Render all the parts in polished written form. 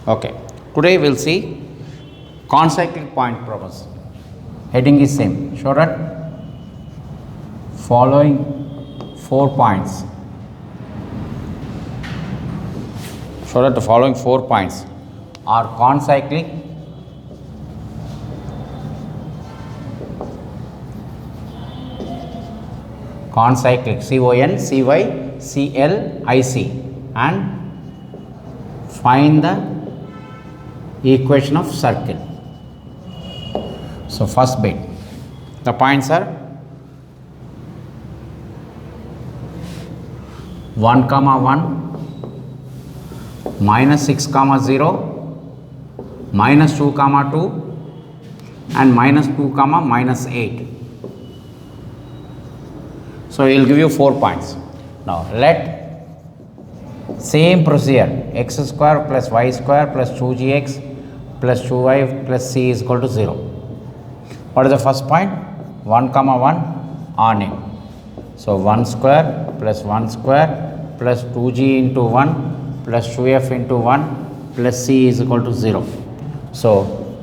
Okay, today we'll see concyclic point problems. Heading is same. Show that following 4 points. Show that the following 4 points are concyclic CONCYCLIC and find the equation of circle. So first bit, the points are 1, 1, -6, 0, -2, 2 and -2, -8. So he will give you 4 points. Now let same procedure x square plus y square plus 2gx plus 2y plus c is equal to 0. What is the first point? 1, 1 awning. So 1 square plus 1 square plus 2g into 1 plus 2f into 1 plus c is equal to 0. So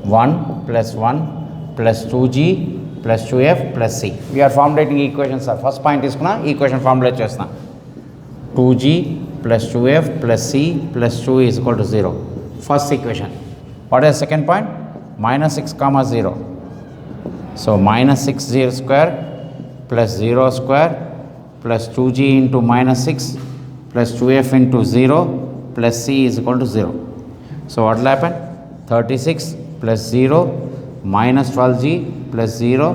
1 plus 1 plus 2g plus 2f plus c. We are formulating equations. First point is equation formulate chestna. 2g plus 2f plus c plus 2 is equal to 0. First equation. What is the second point? -6, 0. So -6 0 square plus 0 square plus 2g into -6 plus 2f into 0 plus c is equal to 0. So what will happen? 36 plus 0 minus 12g plus 0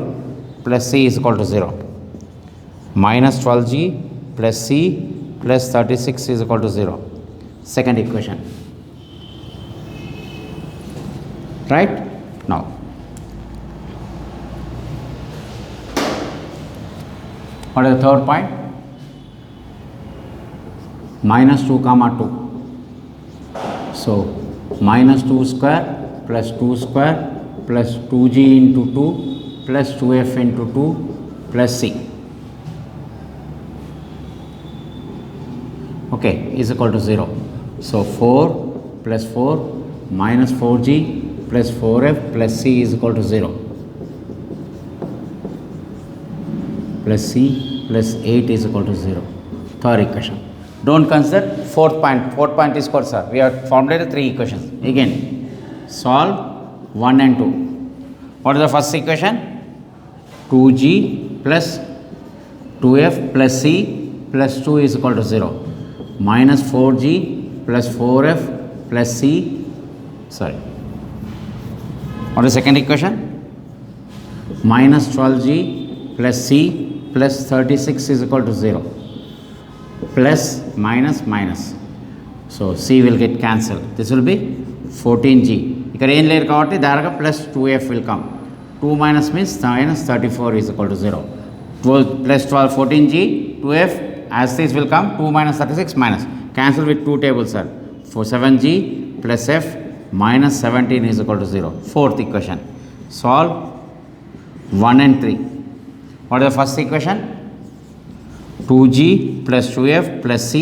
plus c is equal to 0. Minus 12g plus c plus 36 is equal to 0. Second equation. Right? Now, what is the third point? -2, 2. So, -2 square plus 2 square plus 2g into 2 plus 2f into 2 plus c. Okay, is equal to 0. So 4 plus 4 minus 4g plus 4f plus c is equal to 0. Plus c plus 8 is equal to 0. Third equation. Don't consider fourth point. Fourth point is called, sir. We have formulated 3 equations. Again, solve 1 and 2. What is the first equation? 2g plus 2f plus c plus 2 is equal to 0. Minus 4g plus 4f plus c. Sorry. What is the second equation? Minus 12g plus c plus 36 is equal to 0. Plus minus minus. So c will get cancelled. This will be 14g. ఇక్కడ ఏం లేరు కాబట్టి దానిగా plus 2f will come. 2 minus means minus 34 is equal to 0. 12 plus 12 14g 2f as this will come 2 minus 36 minus. Cancel with 2 tables, sir. For 7g plus f minus 17 is equal to 0. Fourth equation. Solve 1 and 3. What is the first equation? 2g plus 2f plus c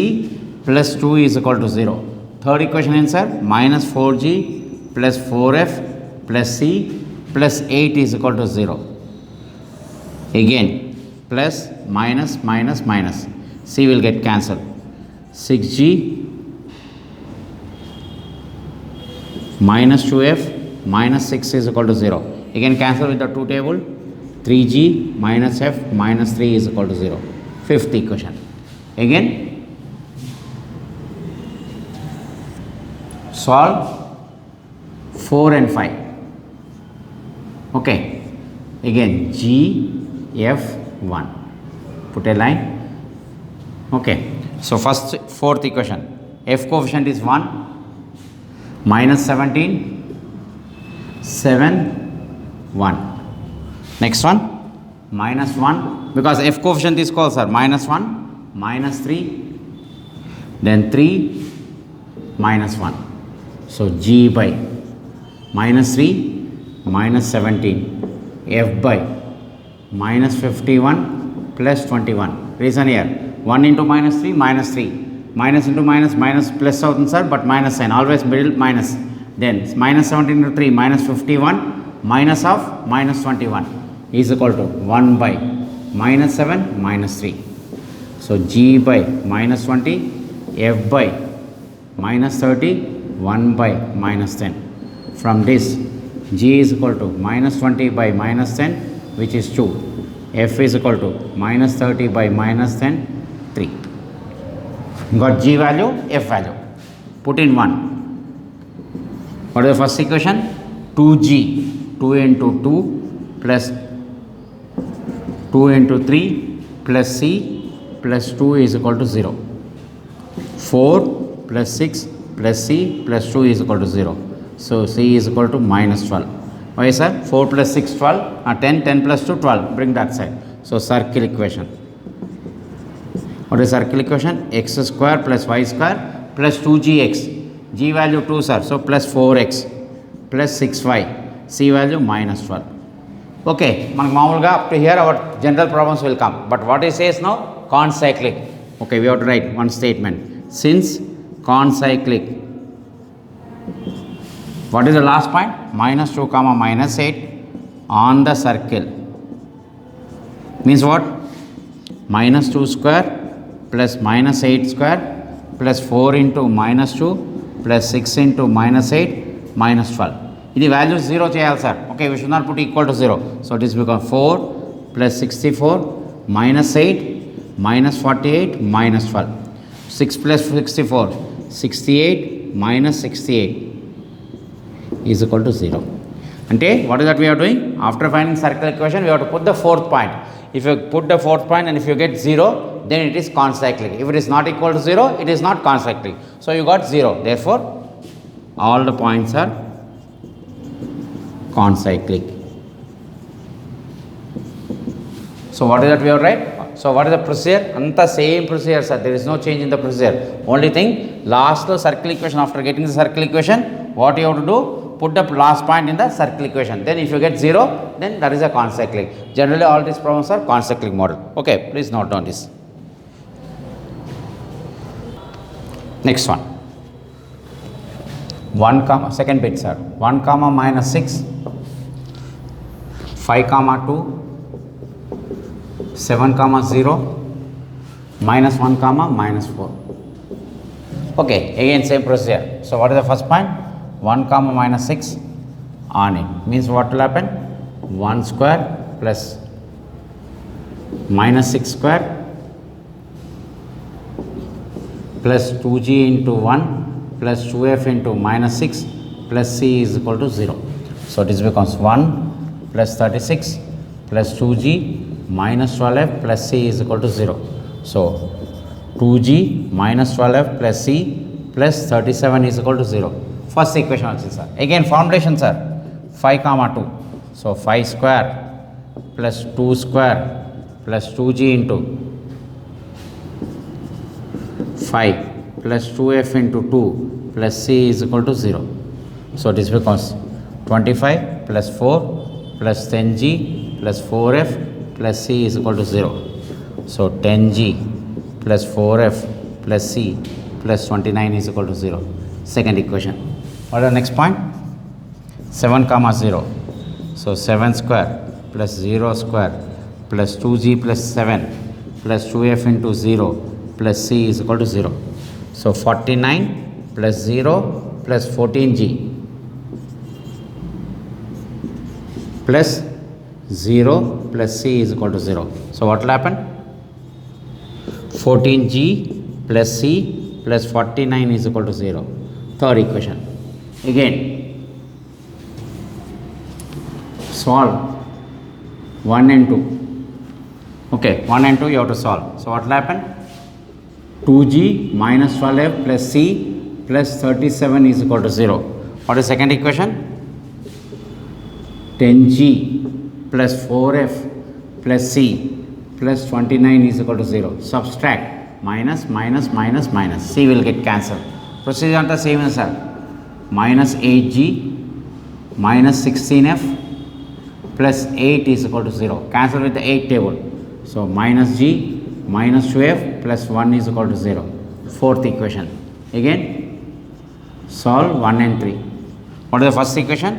plus 2 is equal to 0. Third equation answer minus 4g plus 4f plus c plus 8 is equal to 0. Again plus minus minus minus. C will get cancelled. 6g minus 2f minus 6 is equal to 0. Again cancel with the 2 table. 3g minus f minus 3 is equal to 0. Fifth equation. Again solve 4 and 5. Okay. Again g f 1. Put a line. Okay. So first fourth equation. F coefficient is 1. Minus 17. 7. 1. Next one. Minus 1. Because f coefficient is called, sir. Minus 1. Minus 3. Then 3. Minus 1. So g by minus 3. Minus 17. F by minus 51 plus 21. Reason here. 1 into minus 3 minus 3. Minus into minus minus plus out, sir, but minus sign. Always middle minus. Then minus 17 into 3 minus 51 minus of minus 21 is equal to 1 by minus 7 minus 3. So G by minus 20, F by minus 30, 1 by minus 10. From this, G is equal to minus 20 by minus 10, which is 2. F is equal to minus 30 by minus 10, 3. Got G value, F value. Put in 1. What is the first equation? 2G, 2 into 2 plus 2 into 3 plus C plus 2 is equal to 0. 4 plus 6 plus C plus 2 is equal to 0. So C is equal to minus 12. Why sir? 4 plus 6, 12. 10, 10 plus 2, 12. Bring that side. So circle equation. What is circle equation? X square plus y square plus 2gx. G value 2 sir. So plus 4x plus 6y. C value minus 12. Okay. Up to here our general problems will come. But what it says now? Concyclic. Okay. We have to write one statement. Since concyclic. What is the last point? Minus 2 comma minus 8 on the circle. Means what? Minus 2 square plus minus 8 square plus 4 into minus 2 plus 6 into minus 8 minus 12. This value 0 cheyal sir. Okay, we should not put equal to 0. So this becomes 4 plus 64 minus 8 minus 48 minus 12. 6 plus 64, 68 minus 68 is equal to 0. Ante what is that we are doing? After finding circle equation, we have to put the fourth point. If you put the fourth point and if you get 0, then it is concyclic. If it is not equal to 0, it is not concyclic. So you got 0. Therefore, all the points are concyclic. So what is that we have to write? So what is the procedure? Anta same procedure sir. There is no change in the procedure. Only thing, last circle equation, after getting the circle equation, what you have to do? Put the last point in the circle equation. Then if you get 0, then that is a concyclic. Generally all these problems are concyclic model. Okay, please note down this. Next one. 1 comma, second bit sir. 1 comma minus 6, 5 comma 2, 7 comma 0, minus 1 comma minus 4. Okay, again same procedure. So what is the first point? 1 comma minus 6 on it. Means what will happen? 1 square plus minus 6 square plus 2g into 1 plus 2f into minus 6 plus c is equal to 0. So this becomes 1 plus 36 plus 2g minus 12f plus c is equal to 0. So 2g minus 12f plus c plus 37 is equal to 0. First equation also sir. Again formulation sir. 5 comma 2. So 5 square plus 2 square plus 2g into 5 plus 2f into 2 plus c is equal to 0. So this becomes 25 plus 4 plus 10g plus 4f plus c is equal to 0. So 10g plus 4f plus c plus 29 is equal to 0. Second equation. What is the next point? 7 comma 0. So 7 square plus 0 square plus 2g plus 7 plus 2f into 0 plus c is equal to 0. So 49 plus 0 plus 14g plus 0 plus c is equal to 0. So what will happen? 14g plus c plus 49 is equal to 0. Third equation. Again solve 1 and 2. Okay, 1 and 2 you have to solve. So what will happen? 2g minus 12f plus c plus 37 is equal to 0. What is second equation? 10g plus 4f plus c plus 29 is equal to 0. Subtract minus minus minus minus. C will get cancelled. Procedure anta same answer. Minus 8g minus 16f plus 8 is equal to 0. Cancel with the 8 table. So minus g minus 2f plus 1 is equal to 0. Fourth equation. Again solve 1 and 3. What is the first equation?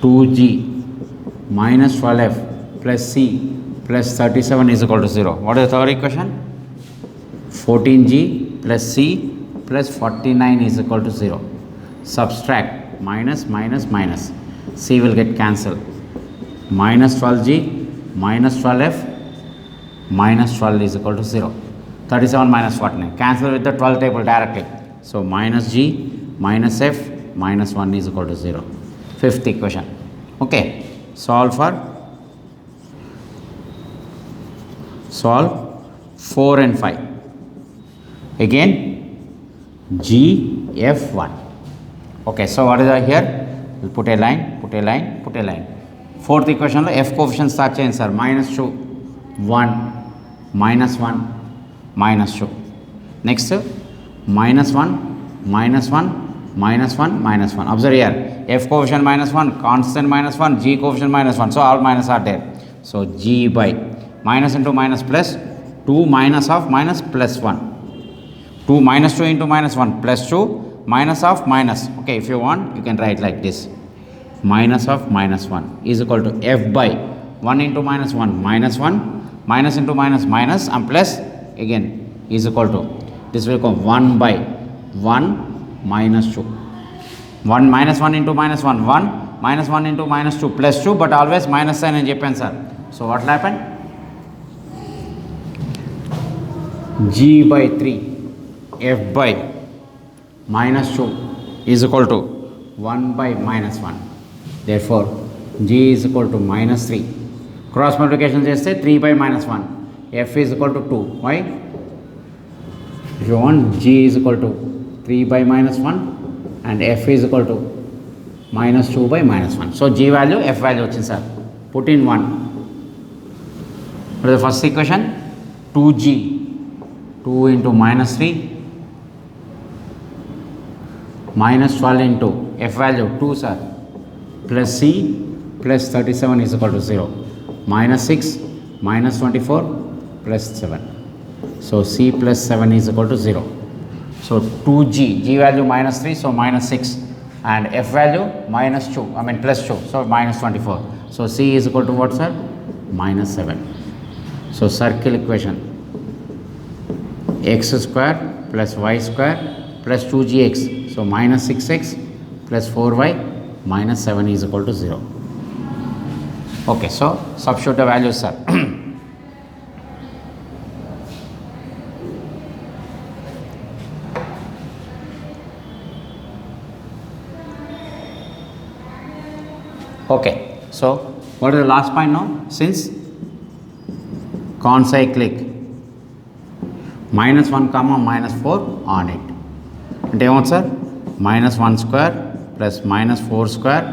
2g minus 12f plus c plus 37 is equal to 0. What is the third equation? 14g plus c plus 49 is equal to 0. Subtract minus minus minus. C will get cancelled. Minus 12g minus 12f minus 12 is equal to 0. 37 minus 49. Cancel with the 12 table directly. So minus g minus f minus 1 is equal to 0. Fifth equation. Okay. Solve 4 and 5. Again g f1. Okay. So what is here? We'll put a line, put a line, put a line. Fourth equation lo f coefficient start change sir. Minus 2, 1, minus 1, minus 2. Next minus 1, minus 1, minus 1, minus 1. Observe here, f coefficient minus 1, constant minus 1, g coefficient minus 1. So all minus are there. So g by minus into minus plus 2 minus of minus plus 1. 2 minus 2 into minus 1 plus 2 minus of minus. Okay, if you want you can write like this. Minus of minus 1 is equal to f by 1 into minus 1 minus 1 minus into minus minus and plus again is equal to this will become 1 by 1 minus 2. 1 minus 1 into minus 1 1 minus 1 into minus 2 plus 2 but always minus sign in Japan sir. So what will happen? G by 3 f by minus 2 is equal to 1 by minus 1. Therefore g is equal to minus 3. Cross multiplication cheste 3 by minus 1. F is equal to 2. Why? If you want, g is equal to 3 by minus 1 and f is equal to minus 2 by minus 1. So g value, f value వచ్చింది sir. Put in 1. What is the first equation? 2g 2 into minus 3 minus 12 into f value 2 sir plus c plus 37 is equal to 0. Minus 6 minus 24 plus 7. So c plus 7 is equal to 0. So 2g, g value minus 3, so minus 6 and f value minus 2, I mean plus 2, so minus 24. So c is equal to what sir? Minus 7. So circle equation x square plus y square plus 2gx. So minus 6x plus 4y minus 7 is equal to 0. Okay, so substitute the values sir. Okay, so what is the last point now? Since concyclic minus 1 comma minus 4 on it. అంటే ఏమవుతుంది sir? minus 1 square plus minus 4 square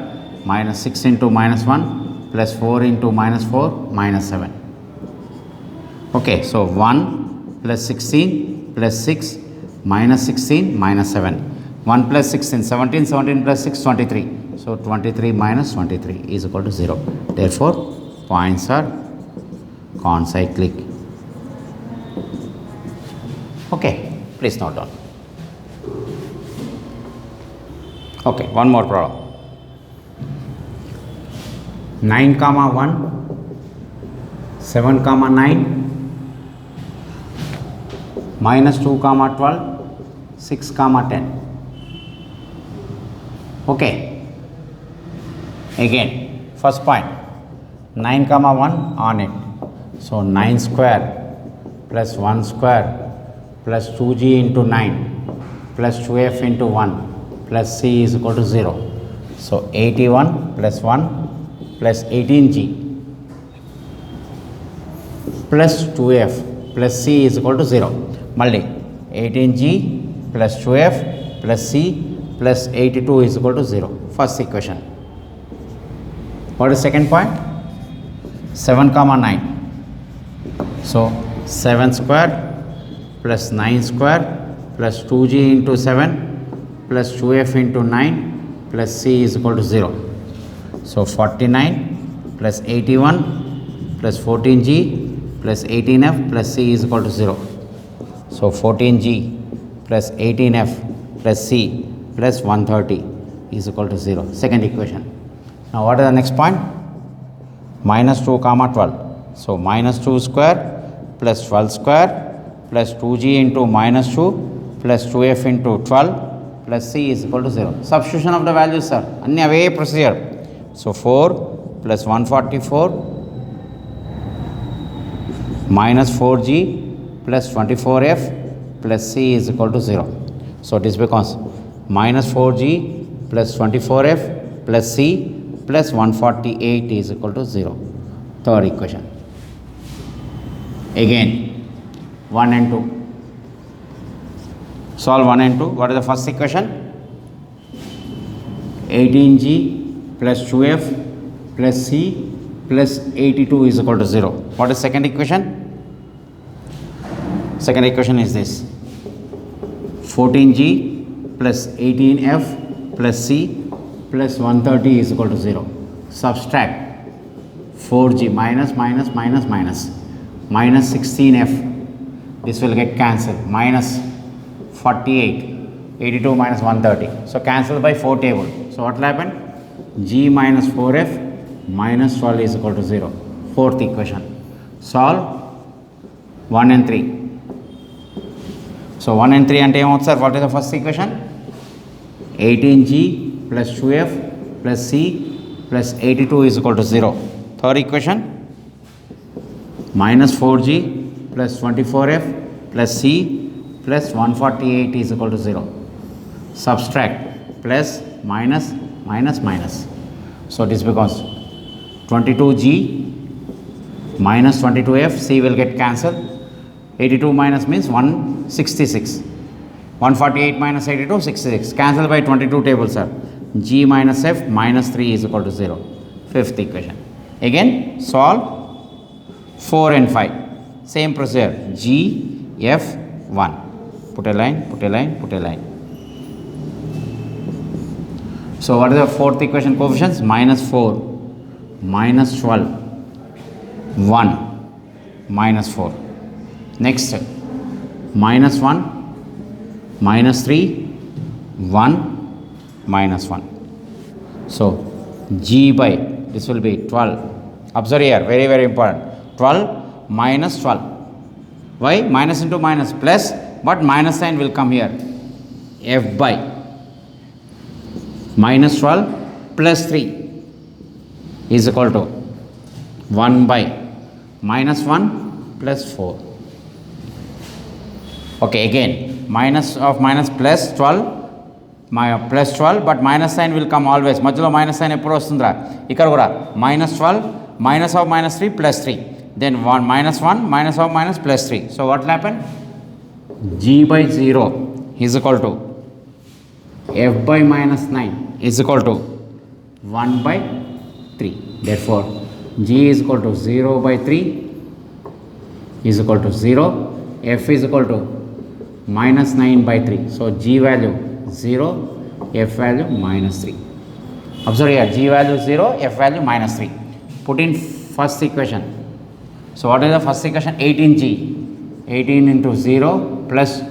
minus 6 into minus 1 plus 4 into minus 4 minus 7. Okay, so 1 plus 16 plus 6 minus 16 minus 7. 1 plus 16, 17, 17 plus 6, 23. So 23 minus 23 is equal to 0. Therefore, points are concyclic. Okay, please note down. Okay, one more problem. 9 comma 1, 7 comma 9, minus 2 comma 12, 6 comma 10. Okay. Again, first point, 9 comma 1 on it. So 9 square plus 1 square plus 2g into 9 plus 2f into 1 plus c is equal to 0. So 81 plus 1 plus 18g plus 2f plus c is equal to 0. Malli 18g plus 2f plus c plus 82 is equal to 0. First equation. What is second point? 7 comma 9. So 7 square plus 9 square plus 2g into 7 plus 2f into 9 plus c is equal to 0. So 49 plus 81 plus 14g plus 18f plus c is equal to 0. So 14g plus 18f plus c plus 130 is equal to 0. Second equation. Now what is the next point? Minus 2 comma 12. So minus 2 square plus 12 square plus 2g into minus 2 plus 2f into 12 plus c is equal to 0. Substitution of the values, sir. Anni ave procedure. So 4 plus 144 minus 4g plus 24f plus c is equal to 0. So this becomes minus 4g plus 24f plus c plus 148 is equal to 0. Third equation. Again 1 and 2. Solve 1 and 2. What is the first equation? 18g plus 2f plus c plus 82 is equal to 0. What is second equation? Second equation is this: 14g plus 18f plus c plus 130 is equal to 0. Subtract 4g minus 16f. This will get cancelled. Minus 48. 82 minus 130. So cancel by 4 table. So what will happen? G minus 4f minus 12 is equal to 0. Fourth equation. Solve 1 and 3. So 1 and 3 ante em sir? What is the first equation? 18g plus 2f plus c plus 82 is equal to 0. Third equation, minus 4g plus 24f plus c plus 148 is equal to 0. Subtract plus minus minus minus. So this becomes 22g minus 22f, c will get cancelled. 82 minus means 166. 148 minus 82, 66. Cancel by 22 tables, sir. G minus f minus 3 is equal to 0. Fifth equation. Again, solve 4 and 5. Same procedure. G, f, 1. Put a line, put a line, put a line. So what is the fourth equation coefficients? Minus 4, minus 12, 1, minus 4. Next, minus 1, minus 3, 1, minus 1. So G by, this will be 12. Observe here, very, very important. 12 minus 12. Why? Minus into minus plus, but minus sign will come here. F by minus 12 plus 3 is equal to 1 by minus 1 plus 4. Okay, again, minus of minus plus 12, plus 12, but minus sign will come always. Majlo minus sign eppudu vastundra. Ikkada kuda minus 12, minus of minus 3 plus 3. Then 1 minus 1, minus of minus plus 3. So what will happen? G by 0 is equal to f by minus 9 is equal to 1 by 3. Therefore, G is equal to 0 by 3 is equal to 0. F is equal to minus 9 by 3. So G value 0, F value minus 3. Observe here, G value 0, F value minus 3. Put in first equation. So what is the first equation? 18G. 18 into 0 plus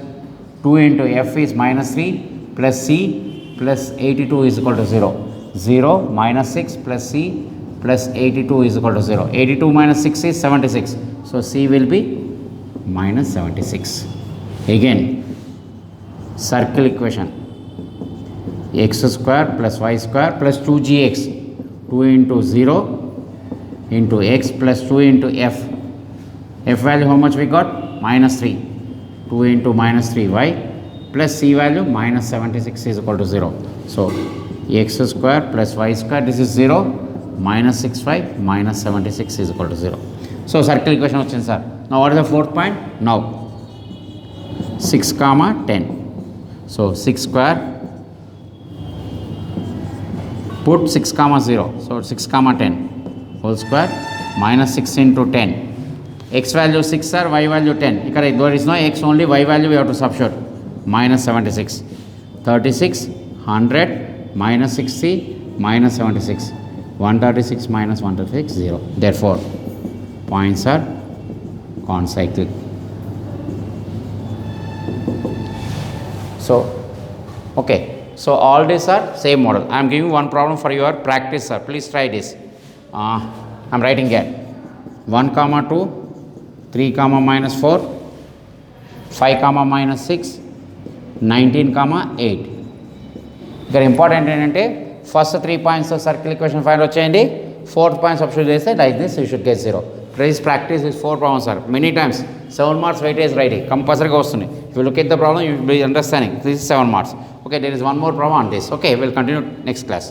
2 into F is minus 3 plus C plus 82 is equal to 0. 0 minus 6 plus C plus 82 is equal to 0. 82 minus 6 is 76. So C will be minus 76. Again, circle equation. X square plus y square plus 2gx. 2 into 0 into x plus 2 into f. F value how much we got? Minus 3. 2 into minus 3y plus c value minus 76 is equal to 0. So x square plus y square, this is 0, minus 6y minus 76 is equal to 0. So circle equation వచ్చింది sir. Now what is the fourth point? Now 6 comma 10. So 6 square, put 6 comma 0. So 6 comma 10 whole square minus 6 into 10. X value 6 sir, y value 10. There is no x, only y value we have to substitute. Minus 76. 36, 100, minus 60, minus 76. 136 minus 136, 0. Therefore, points are concyclic. So, okay, So all these are same model. I am giving one problem for your practice, sir. Please try this. I am writing here 1 comma 2, 3 comma minus 4, 5 comma minus 6, 19 comma 8. ఇక్కడ important ఏంటంటే first 3 points circle equation find వచ్చేయండి, 4th point substitute చేస్తే like this you should get 0. Please practice with 4 problems sir many times. 7 marks weightage right కంపల్సరీగా వస్తుంది. If you look at the problem you will be understanding this is 7 marks. Okay, there is one more problem on this. Okay, we'll continue next class.